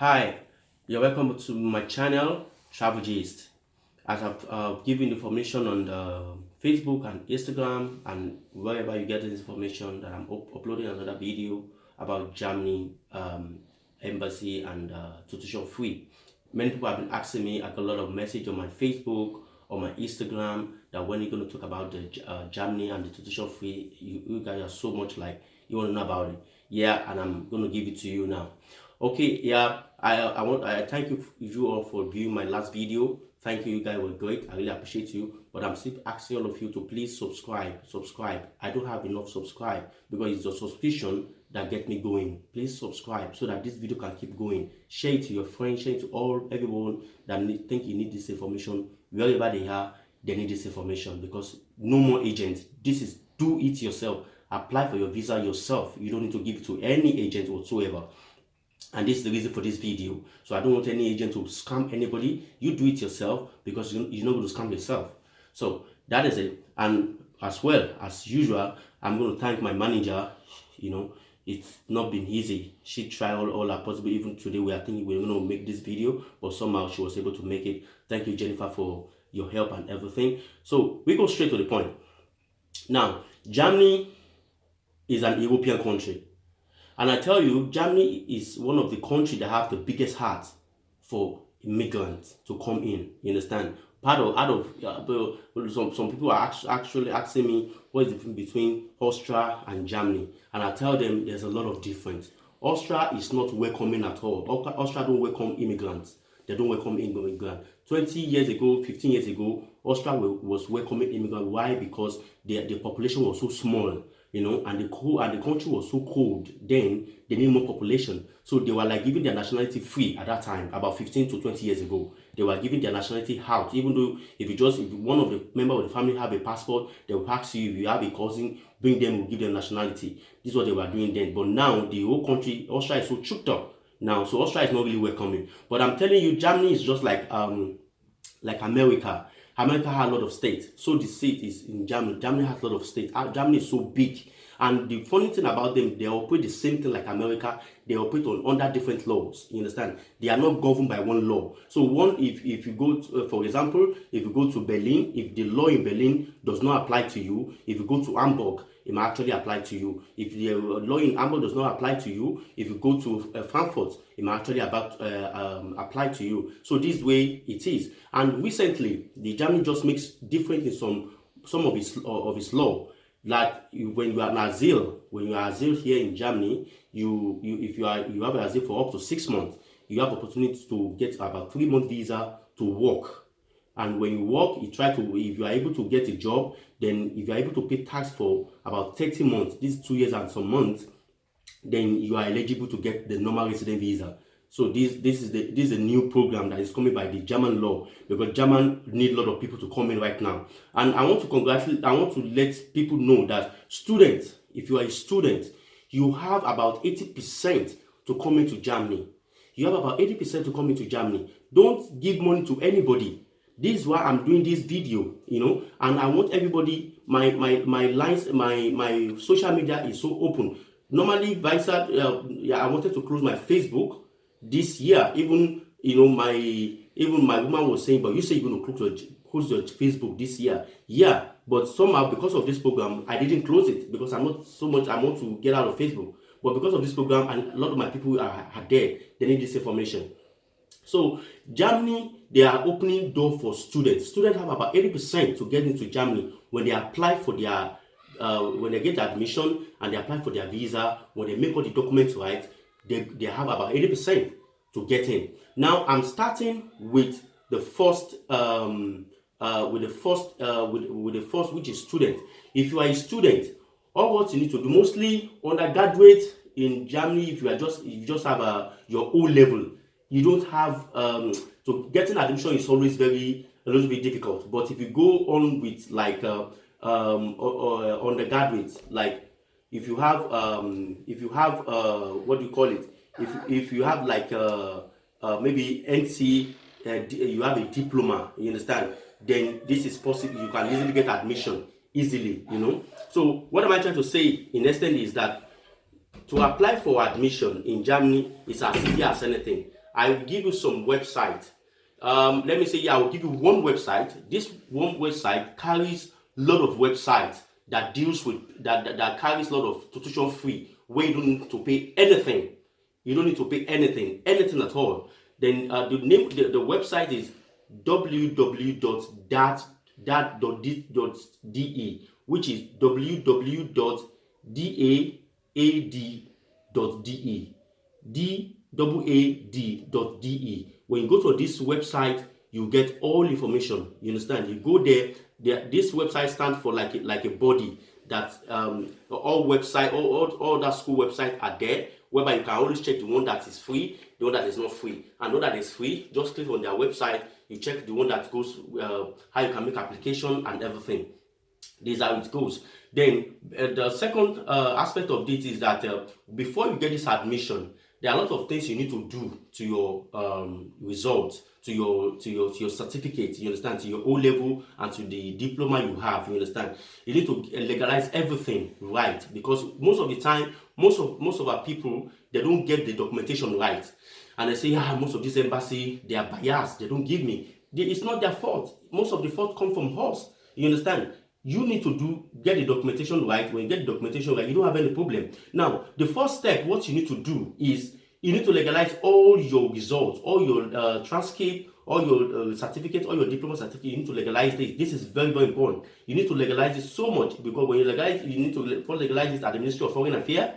Hi, you're welcome to my channel, Travel Gist. As I've given information on the Facebook and Instagram and wherever you get this information, that I'm uploading another video about Germany embassy and tuition free. Many people have been asking me. I got a lot of message on my Facebook or my Instagram that when you're going to talk about the Germany and the tuition free, you guys are so much like you want to know about it. Yeah, and I'm going to give it to you now. Okay, yeah, I thank you all for viewing my last video. Thank you, you guys were great. I really appreciate you. But I'm still asking all of you to please subscribe. I don't have enough subscribe because it's the subscription that get me going. Please subscribe so that this video can keep going. Share it to your friends, share it to everyone that think you need this information. Wherever they are, they need this information because no more agents. This is do it yourself. Apply for your visa yourself. You don't need to give it to any agent whatsoever. And this is the reason for this video. So I don't want any agent to scam anybody. You do it yourself because you're not going to scam yourself. So that is it. And as well as usual, I'm going to thank my manager. It's not been easy. She tried all her possible. Even today we are thinking we're going to make this video, but somehow she was able to make it. Thank you, Jennifer, for your help and everything. So we go straight to the point. Now, Germany is an European country. And I tell you, Germany is one of the countries that have the biggest heart for immigrants to come in. You understand? Some people are actually asking me what is the difference between Austria and Germany, and I tell them there's a lot of difference. Austria is not welcoming at all. Austria don't welcome immigrants. They don't welcome immigrants. 20 years ago, 15 years ago, Austria was welcoming immigrants. Why? Because the population was so small. And the country was so cold. Then they need more population, so they were like giving their nationality free at that time, about 15 to 20 years ago. They were giving their nationality out, even though if one of the members of the family have a passport, they will ask you if you have a cousin, bring them, will give them nationality. This is what they were doing then. But now the whole country, Austria, is so choked up now, so Austria is not really welcoming. But I'm telling you, Germany is just like America. America has a lot of states, so the state is in Germany. Germany has a lot of states. Germany is so big, and the funny thing about them, they operate the same thing like America. They operate under different laws. You understand? They are not governed by one law. So if you go to, for example, if you go to Berlin, if the law in Berlin does not apply to you, if you go to Hamburg, it might actually apply to you. If the law in Hamburg does not apply to you, if you go to Frankfurt, it might actually apply to you. So this way it is. And recently, the Germany just makes different in some of its law. Like when you are an asile, here in Germany, if you have an asile for up to 6 months, you have opportunity to get about 3-month visa to work. And when you work, if you are able to get a job, then if you are able to pay tax for about 30 months, this is 2 years and some months, then you are eligible to get the normal resident visa. So this is a new program that is coming by the German law, because German need a lot of people to come in right now. And I want to let people know that students, if you are a student, you have about 80% to come into Germany. You have about 80% to come into Germany. Don't give money to anybody. This is why I'm doing this video, and I want everybody, my lines, my social media is so open. Normally, I wanted to close my Facebook this year. Even my woman was saying, but you say you're going to close your Facebook this year. Yeah, but somehow because of this program, I didn't close it because I want to get out of Facebook. But because of this program, and a lot of my people are there, they need this information. So Germany, they are opening door for students. Students have about 80% to get into Germany when they apply for their when they get the admission and they apply for their visa. When they make all the documents right, they have about 80% to get in. Now I'm starting with the first which is student. If you are a student, all what you need to do, mostly undergraduate in Germany, if you just have your O level, you don't have so getting admission is always a little bit difficult. But if you go on with like undergraduates, like if you have what do you call it, if you have like maybe NC, you have a diploma, you understand, then this is possible. You can easily get admission easily. So what am I trying to say in essence is that to apply for admission in Germany is as easy as anything. I will give you some website. Let me say, I will give you one website. This one website carries a lot of websites that deals with that carries a lot of tuition free, where you don't need to pay anything. You don't need to pay anything at all. Then the website is www.daad.de, which is www.daad.de. daad.de. When you go to this website, you get all information. You understand? You go there. This website stands for like a body that all that school websites are there, whereby you can always check the one that is free, the one that is not free. And the one that is free, just click on their website, you check the one that goes how you can make application and everything. This is how it goes. Then the second aspect of this is that before you get this admission, there are a lot of things you need to do to your results, to your certificate, you understand, to your O level and to the diploma you have, you understand. You need to legalize everything right, because most of the time, most of our people, they don't get the documentation right, and they say, most of this embassy, they are biased, they don't give me. It's not their fault. Most of the fault come from us, you understand. You need to get the documentation right. When you get the documentation right, you don't have any problem. Now, the first step, what you need to do is you need to legalize all your results, all your transcript, all your certificates, all your diploma certificate. You need to legalize this. This is very, very important. You need to legalize it so much, because when you legalize, you need to first legalize it at the Ministry of Foreign Affairs,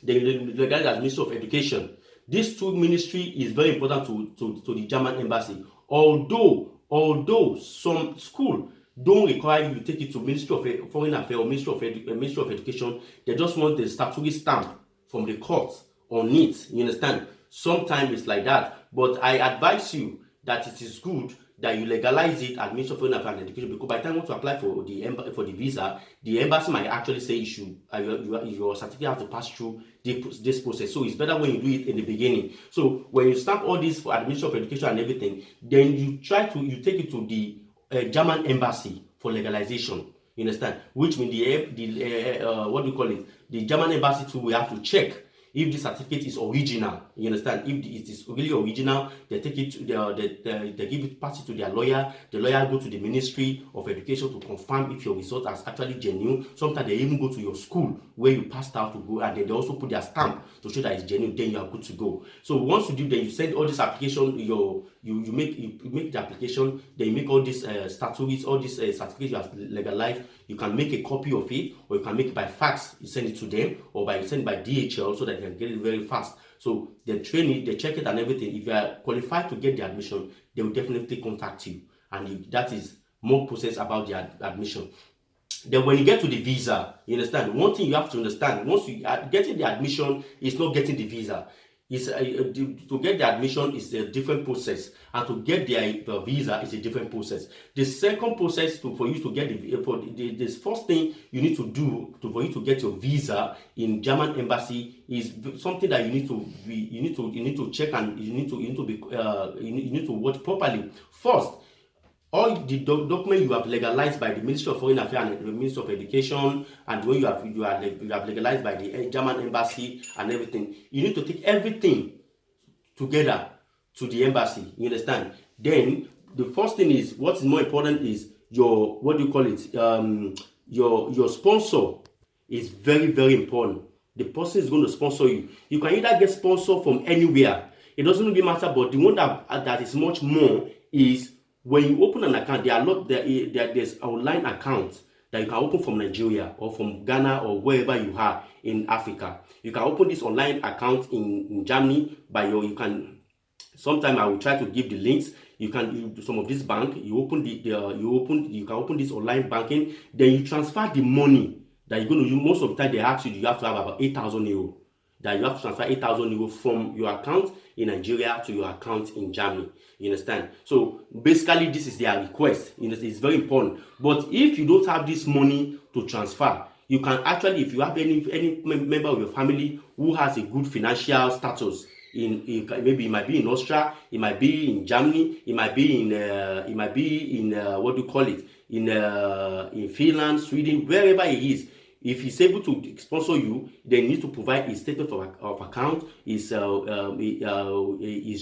then you legalize it at the Ministry of Education. These two ministries is very important to the German embassy. Although some school don't require you to take it to Ministry of Foreign Affairs or Ministry of Education, they just want the statutory stamp from the court on it. You understand? Sometimes it's like that, but I advise you that it is good that you legalize it at Ministry of Foreign Affairs and Education, because by the time you want to apply for the visa, the embassy might actually say your certificate has to pass through this process. So it's better when you do it in the beginning. So when you stamp all this for Ministry of Education and everything, then you take it to the German embassy for legalization. You understand? Which means the German embassy too will have to check if the certificate is original. You understand? If it is really original, they take it to they give it, pass it to their lawyer. The lawyer go to the Ministry of Education to confirm if your result is actually genuine. Sometimes they even go to your school where you passed out to go, and then they also put their stamp to show that it's genuine. Then you are good to go. So once you do, then you send all this application. You make the application. Then you make all these statutories, all these certificates you have legalized. You can make a copy of it, or you can make it by fax. You send it to them, or send it by DHL, so that they can get it very fast. So they train it, they check it and everything. If you are qualified to get the admission, they will definitely contact you, and that is more process about the admission. Then when you get to the visa, you understand, one thing you have to understand, once you are getting the admission, is not getting the visa. To get the admission is a different process, and to get the visa is a different process. The second process for you to get this first thing you need to do for you to get your visa in German embassy is something that you need to check, and you need to watch properly. First, all the document you have legalized by the Ministry of Foreign Affairs and the Ministry of Education, and when you have legalized by the German embassy and everything, you need to take everything together to the embassy. You understand? Then the first thing is, what is more important is your your sponsor is very, very important. The person is going to sponsor you. You can either get sponsored from anywhere. It doesn't really matter, but the one that is much more is when you open an account. There's online accounts that you can open from Nigeria or from Ghana or wherever you are in Africa. You can open this online account in Germany sometime I will try to give the links. You can some of this bank. You can open this online banking. Then you transfer the money that you're going to use. Most of the time they ask you have to have about 8,000 euro. That you have to transfer 8,000 euro from your account in Nigeria to your account in Germany. You understand? So basically, this is their request. It's very important. But if you don't have this money to transfer, you can actually, if you have any member of your family who has a good financial status, maybe it might be in Austria, it might be in Germany, it might be in in Finland, Sweden, wherever it is. If he's able to sponsor you, then he needs to provide his statement of account, his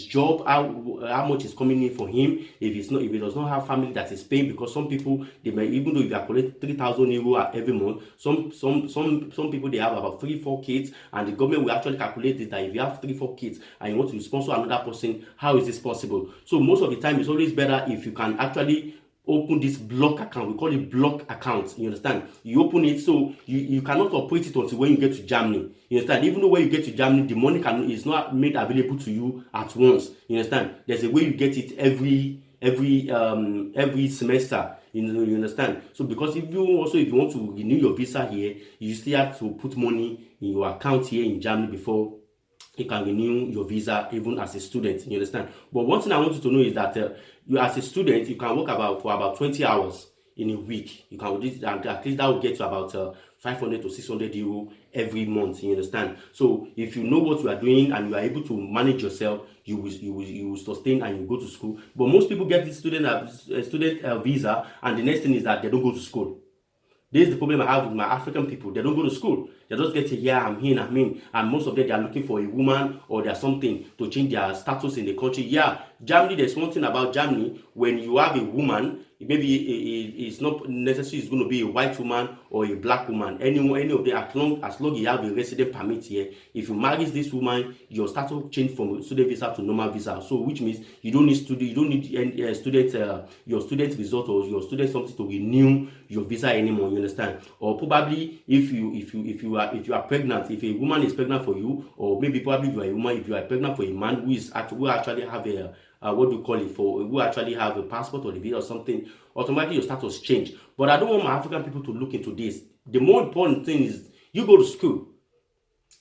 job, how much is coming in for him. If he does not have family that is paying, because some people, they may, even though if you are collecting 3,000 euro every month, some people, they have about 3-4 kids, and the government will actually calculate this, that if you have 3-4 kids and you want to sponsor another person, how is this possible? So most of the time, it's always better if you can actually open this block account. We call it block account. You understand? You open it, so you cannot operate it until when you get to Germany. You understand? Even though when you get to Germany, the money is not made available to you at once. You understand? There's a way you get it every semester. You understand? So because if you want to renew your visa here, you still have to put money in your account here in Germany before you can renew your visa, even as a student. You understand? But one thing I want you to know is that you, as a student, you can work for about 20 hours in a week. You can, at least that will get to about 500 to 600 euro every month. You understand? So if you know what you are doing and you are able to manage yourself, you will sustain and you go to school. But most people get this student visa, and the next thing is that they don't go to school. This is the problem I have with my African people. They don't go to school. They just get to, yeah, I'm in. And most of them, they are looking for a woman or there's something to change their status in the country. Yeah, Germany, there's one thing about Germany. When you have a woman, maybe it's not necessarily it's going to be a white woman or a black woman. Any of them, as long you have a resident permit here, if you marry this woman, your status will change from student visa to normal visa. So which means you don't need any your student result or your student something to renew your visa anymore. You understand? Or probably if you are pregnant, if a woman is pregnant for you, or maybe probably you are a woman, if you are pregnant for a man who actually have a what do you call it, for who actually have a passport or a visa or something, automatically your status change. But I don't want my African people to look into this. The more important thing is you go to school.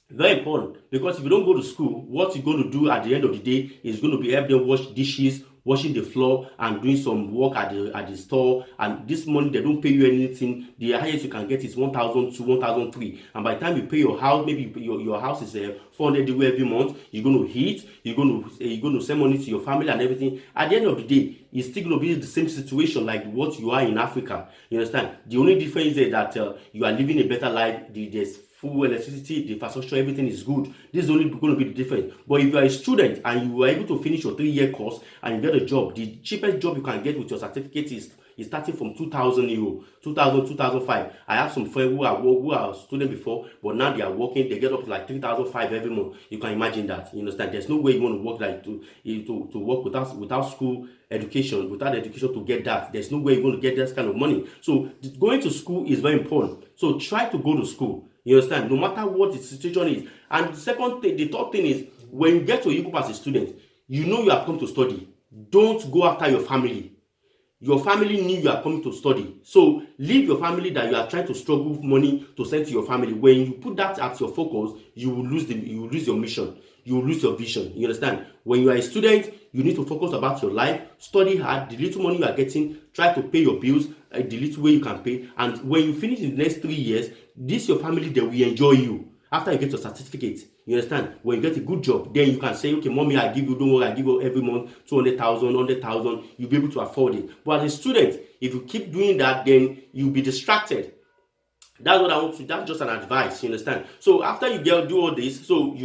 Very important, because if you don't go to school, what you're going to do at the end of the day is going to be help them wash dishes, washing the floor, and doing some work at the store. And this money, they don't pay you anything. The highest you can get is 1,000 to 1,003. And by the time you pay your house, maybe your house is 400 euro every month. You're going to eat. You're going to send money to your family and everything. At the end of the day, it's still going to be the same situation like what you are in Africa. You understand? The only difference is that you are living a better life. There's full electricity, the infrastructure, everything is good. This is only going to be the difference. But if you are a student and you are able to finish your 3-year course and you get a job, the cheapest job you can get with your certificate is starting from 2,000 euro, 2,000, 2,005. I have some friends who are students before, but now they are working. They get up to like 3,005 every month. You can imagine that. You understand? There's no way you want to work like to work without school education, without education to get that. There's no way you're going to get this kind of money. So going to school is very important. So try to go to school. You understand? No matter what the situation is. And the third thing is, when you get to Europe as a student, you know you have come to study. Don't go after your family. Your family knew you are coming to study. So leave your family that you are trying to struggle with money to send to your family. When you put that at your focus, you will lose your mission. You will lose your vision. You understand? When you are a student, you need to focus about your life, study hard. The little money you are getting, try to pay your bills the little way you can pay. And when you finish in the next 3 years, your family, they will enjoy you. After you get your certificate, you understand? When you get a good job, then you can say, okay, mommy, I give you, don't worry, I give you every month 200,000, 100,000. You'll be able to afford it. But as a student, if you keep doing that, then you'll be distracted. That's what I want to. That's just an advice. You understand? So after you do all this, so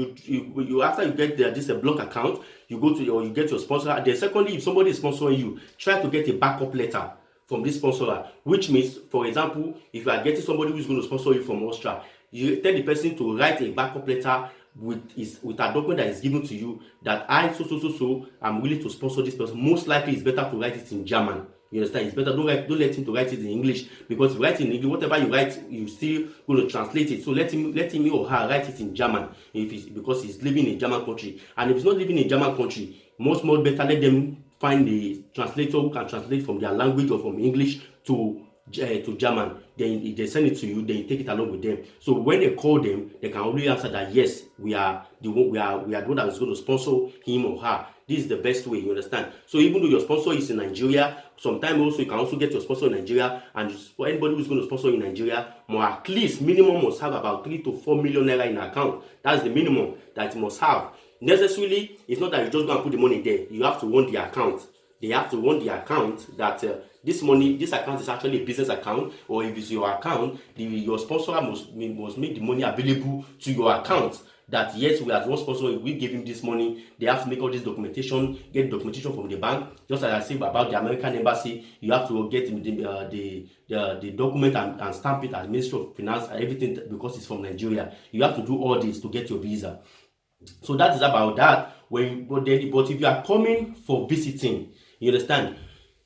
after you get this a block account, you go to you get your sponsor. Then secondly, if somebody is sponsoring you, try to get a backup letter from this sponsor, which means, for example, if you are getting somebody who is going to sponsor you from Austria, you tell the person to write a backup letter with a document that is given to you that I'm willing to sponsor this person. Most likely, it's better to write it in German. You understand? It's better don't let him to write it in English, because if you write in English, whatever you write, you still going to translate it. So let him or her write it in German because he's living in a German country. And if he's not living in a German country, much more better let them find the translator who can translate from their language or from English to German. Then they send it to you, then you take it along with them. So when they call them, they can only answer that yes, we are the one that is going to sponsor him or her. This is the best way, you understand? So even though your sponsor is in Nigeria, sometimes also you can also get your sponsor in Nigeria, and for anybody who's going to sponsor in Nigeria, at least minimum must have about 3 to 4 million naira in account. That's the minimum that you must have. Necessarily, it's not that you just go and put the money there. You have to run the account. they have to run the account that this account is actually a business account, or if it's your account, your sponsor must make the money available to your account. That yes, we as one sponsor, we give him this money. They have to make all this documentation, get documentation from the bank. Just as I said about the American embassy, you have to get the document and stamp it at Ministry of Finance and everything, because it's from Nigeria. You have to do all this to get your visa. So that is about that. But if you are coming for visiting, you understand,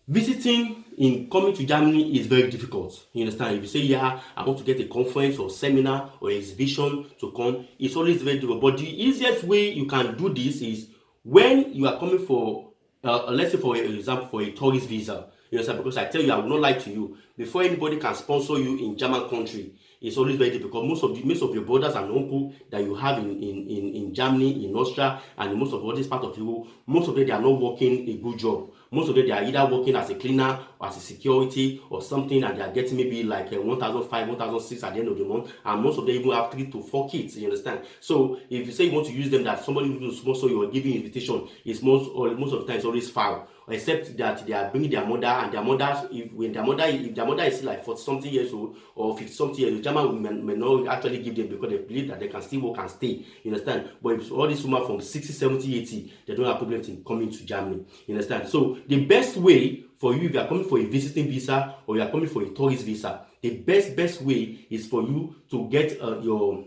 visiting in coming to Germany is very difficult. You understand? If you say, yeah, I want to get a conference or seminar or exhibition to come, it's always very difficult. But the easiest way you can do this is when you are coming for, let's say for example, for a tourist visa. You understand? Because I tell you, I will not lie to you. Before anybody can sponsor you in German country, it's always very difficult. Most of your brothers and uncles that you have in Germany, in Austria, and most of all this part of Europe, most of them, they are not working a good job. Most of them, they are either working as a cleaner or as a security or something, and they are getting maybe like 1,500, 1,600 at the end of the month. And most of them even have 3 to 4 kids. You understand? So if you say you want to use them, that somebody who will sponsor you or give you invitation, is most of the time it's always foul. Except that they are bringing their mother, and their mother, if their mother is like 40 something years old or 50 something years old, German women may not actually give them, because they believe that they can still work and stay. You understand? But if all these women from 60, 70, 80, they don't have problems in coming to Germany. You understand? So the best way for you, if you are coming for a visiting visa or you are coming for a tourist visa, the best way is for you to get your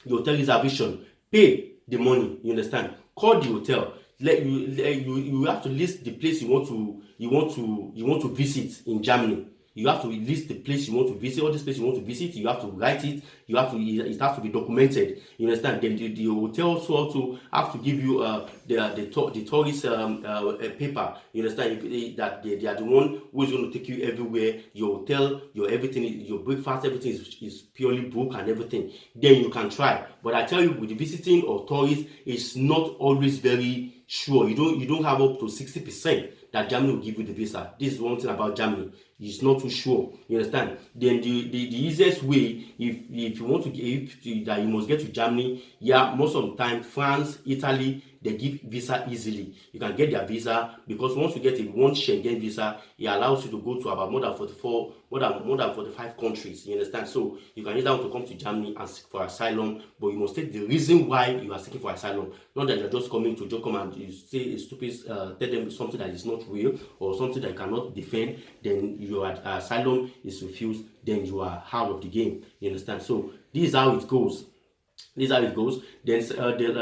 hotel reservation, pay the money. You understand? Call the hotel. You have to list the place you want to visit in Germany. You have to list the place you want to visit, all this place you want to visit. You have to write it. It has to be documented. You understand? Then the hotel also have to give you the tourist paper. You understand? That they are the one who is going to take you everywhere. Your hotel, your everything, your breakfast, everything is purely booked and everything. Then you can try. But I tell you, with the visiting or tourist, it's not always very sure. You don't have up to 60% that Germany will give you the visa. This is one thing about Germany. It's not too sure. You understand? Then the easiest way, if you want to that you must get to Germany, yeah, most of the time France, Italy, they give visa easily. You can get their visa, because once you get one Schengen visa, it allows you to go to about more than 45 countries. You understand? So you can either want to come to Germany and seek for asylum, but you must take the reason why you are seeking for asylum. Not that you're just coming to come and you say a stupid, tell them something that is not real or something that you cannot defend. Then your asylum is refused. Then you are out of the game. You understand? So this is how it goes. This is how it goes. Then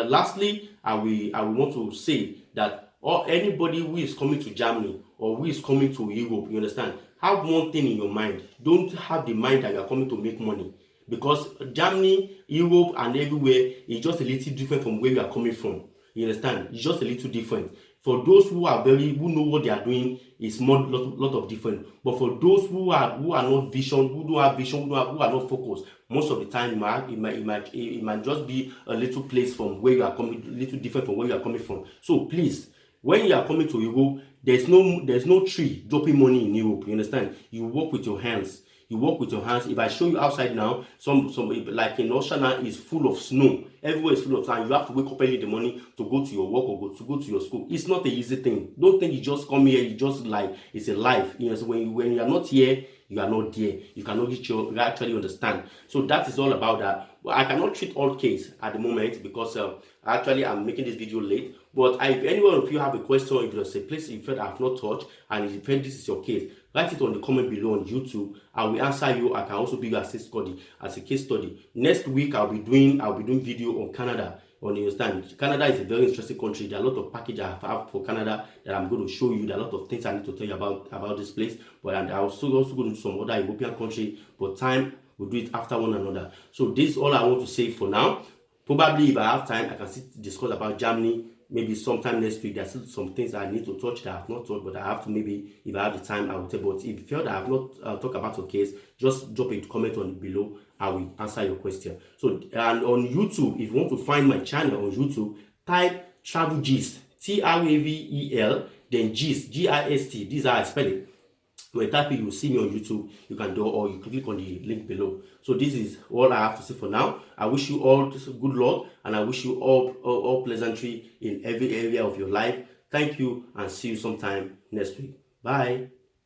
lastly, I will want to say that anybody who is coming to Germany or who is coming to Europe, you understand, have one thing in your mind. Don't have the mind that you are coming to make money, because Germany, Europe, and everywhere is just a little different from where you are coming from. You understand? It's just a little different. For those who know what they are doing, it's lot of different. But for those who are not vision, who don't have vision, who are not focused, most of the time it might just be a little place from where you are coming, little different from where you are coming from. So please, when you are coming to Europe, there's no tree dropping money in Europe. You understand? You work with your hands. You work with your hands. If I show you outside now, some like in Austria now is full of snow. Everywhere is full of snow. You have to wake up early in the morning to go to your work or to go to your school. It's not an easy thing. Don't think you just come here. You just like it's a life. You know, so when you are not here, you are not there. You cannot actually understand. So that is all about that. But I cannot treat all case at the moment, because actually I'm making this video late. But if anyone of you have a question, if there's a place you feel I have not touched, and if you feel this is your case, write it on the comment below on YouTube. I will answer you. I can also be your as a case study. Next week I'll be doing video on Canada. Understand? Canada is a very interesting country. There are a lot of packages I have for Canada that I'm going to show you. There are a lot of things I need to tell you about this place. But I'm also going to do some other European country. But time, we'll do it after one another. So this is all I want to say for now. Probably if I have time, I can discuss about Germany. Maybe sometime next week. There's still some things that I need to touch that I have not touched, but I have to, maybe if I have the time, I will tell. But if you feel that I have not talked about your case, just drop a comment on below. I will answer your question. So, and on YouTube, if you want to find my channel on YouTube, type Travel Gist, TRAVEL, then Gist, GIST. This is how I spell it. When you type it, you will see me on YouTube. You can do, or you can click on the link below. So this is all I have to say for now. I wish you all good luck, and I wish you all pleasantry in every area of your life. Thank you and see you sometime next week. Bye.